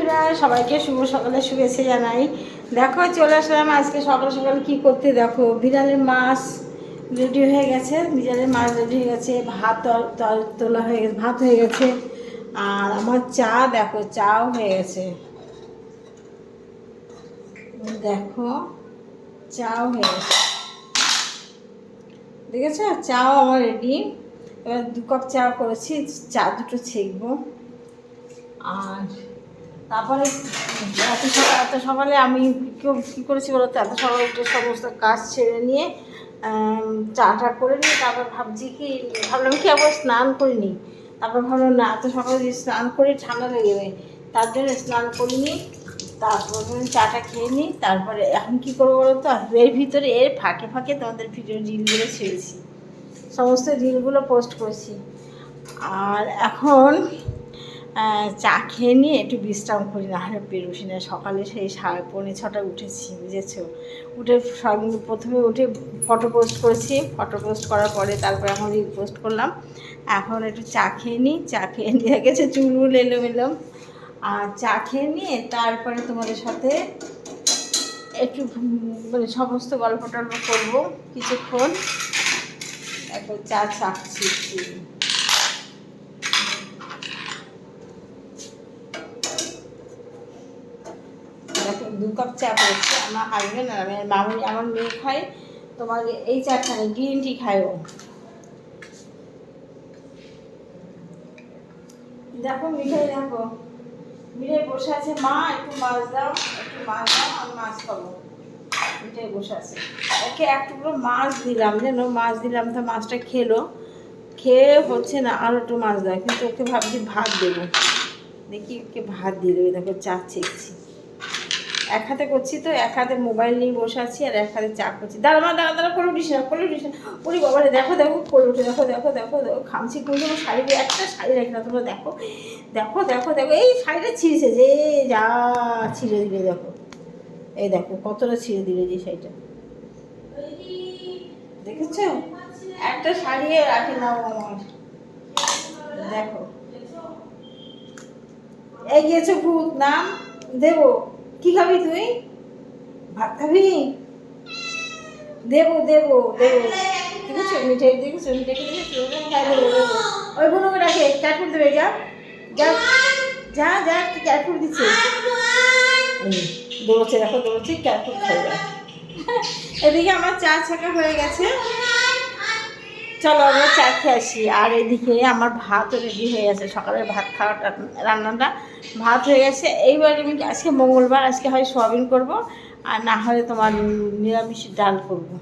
বন্ধুরা, সবাইকে শুভ সকালে শুভেচ্ছা জানাই। দেখো চলে আসলাম আজকে সকাল সকাল কি করতে। দেখো বিড়ালের মাছ রেডি হয়ে গেছে, বিড়ালের মাছ রেডি হয়ে গেছে, ভাত তোলা হয়ে গেছে, ভাত হয়ে গেছে। আর আমার চা, দেখো চাও হয়ে গেছে। দেখো চাও হয়ে গেছে, দেখেছো চাও আমার রেডি। এবার 2 কাপ চা করেছি, চা দুটো ছেঁকবো। আর তারপরে এত সকালে আমি কী করেছি বলো তো, এত সকালে উঠে সমস্ত কাজ ছেড়ে নিয়ে চাটা করে নিয়ে তারপর ভাবলাম কি আবার স্নান করিনি। তারপর ভাবলাম না, এত সকালে যদি স্নান করি ঠান্ডা লেগে যাবে, তার জন্য স্নান করিনি। তারপর চাটা খেয়ে নিই। তারপরে এখন কী করবো বলো তো, এর ভিতরে এর ফাঁকে ফাঁকে তোমাদের ভিডিও রিলগুলো ছেড়েছি, সমস্ত রিলগুলো পোস্ট করেছি। আর এখন চা খেয়ে নিয়ে একটু বিশ্রাম করি, না হলে পেরোসি না। সকালে সেই 5:45 উঠেছি, বুঝেছো। উঠে প্রথমে উঠে ফটো পোস্ট করেছি, ফটো পোস্ট করার পরে তারপরে এখন রিল পোস্ট করলাম। এখন একটু চা খেয়ে নিই, চা খেয়ে নিয়ে গেছে চুলগুলো এলোমেলো। আর চা খেয়ে নিয়ে তারপরে তোমাদের সাথে একটু মানে সমস্ত গল্প টল্প করবো কিছুক্ষণ। এখন চা চাচ্ছি। দেখো 2 কাপ চা করেছি। আমার হাজবেন্ড আর আমার মামুনি, আমার মেয়ে খায় তোমার এই চা খায়, গ্রিন টি খায় ও। দেখো মিঠাই, দেখো মিঠাই বসে আছে, মা একটু মাছ দাও, একটু মাছ দাও, আমি মাছ খাবো। মিঠাই বসে আছে, ওকে এক টুকরো মাছ দিলাম, যেন মাছ দিলাম, তো মাছটা খেয়ে হচ্ছে না, আরও একটু মাছ দাও। কিন্তু ওকে ভাবছি ভাত দেবো, দেখি ওকে ভাত দিয়ে দেবে। দেখো চা চেয়েছি, এক হাতে করছি তো, এক হাতে মোবাইল নিয়ে বসে আছি আর এক হাতে চা করছি। দাঁড়া করে উঠিস না, ওরে বাবারে, দেখো করে উঠে, দেখো খামছি কিন্তু আমার শাড়ি, একটা শাড়ি রাখি না তোমরা। দেখো এই শাড়িটা ছিঁড়েছে, যে যা ছিঁড়ে দিলে, দেখো এই দেখো কতটা ছিঁড়ে দিলে যে শাড়িটা, দেখেছ। একটা শাড়ি রাখি না আমার, দেখো এই গিয়েছে ভূত। নাম দেবো, কি খাবি তুই? ভাত খাবি? দেবো দেখেছো মিঠাই, দেখেছো মিঠাইকে, দেখেছো ওই বোনকে রাখে ক্যাট ফুড দেবে। যা কি ক্যাট ফুড দিচ্ছে, দৌড়চ্ছে, দেখো দৌড়চ্ছে, ক্যাট ফুড খাবে। এদিকে আমার চা ছাকা হয়ে গেছে, চলো আমরা চা খেয়ে আসি। আর এদিকে আমার ভাতও রেডি হয়ে গেছে, সকালের ভাত খাওয়াটা, রান্নাটা ভাত হয়ে গেছে। এইবার আমি আজকে মঙ্গলবার, আজকে হয় সোয়াবিন করবো, আর না হলে তোমার নিরামিষ ডাল করবো,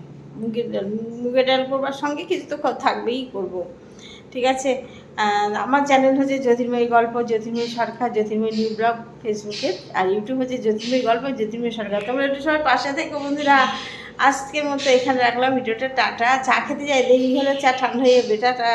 মুগের ডাল করবার সঙ্গে কিছু তো থাকবেই, করবো, ঠিক আছে। আমার চ্যানেল হচ্ছে জ্যোতির্ময়ী গল্প, জ্যোতির্ময়ী সরকার, জ্যোতির্ময়ী নিউ ব্লগ ফেসবুকে, আর ইউটিউব হচ্ছে জ্যোতির্ময়ী গল্প, জ্যোতির্ময়ী সরকার। তোমরা একটু সবাই পাশে থেকো বন্ধুরা। আজকের মতো এখানে রাখলাম ভিডিওটা, টাটা। চা খেতে যাই, দেরি হলে চা ঠান্ডা হয়ে যাবে, টাটা।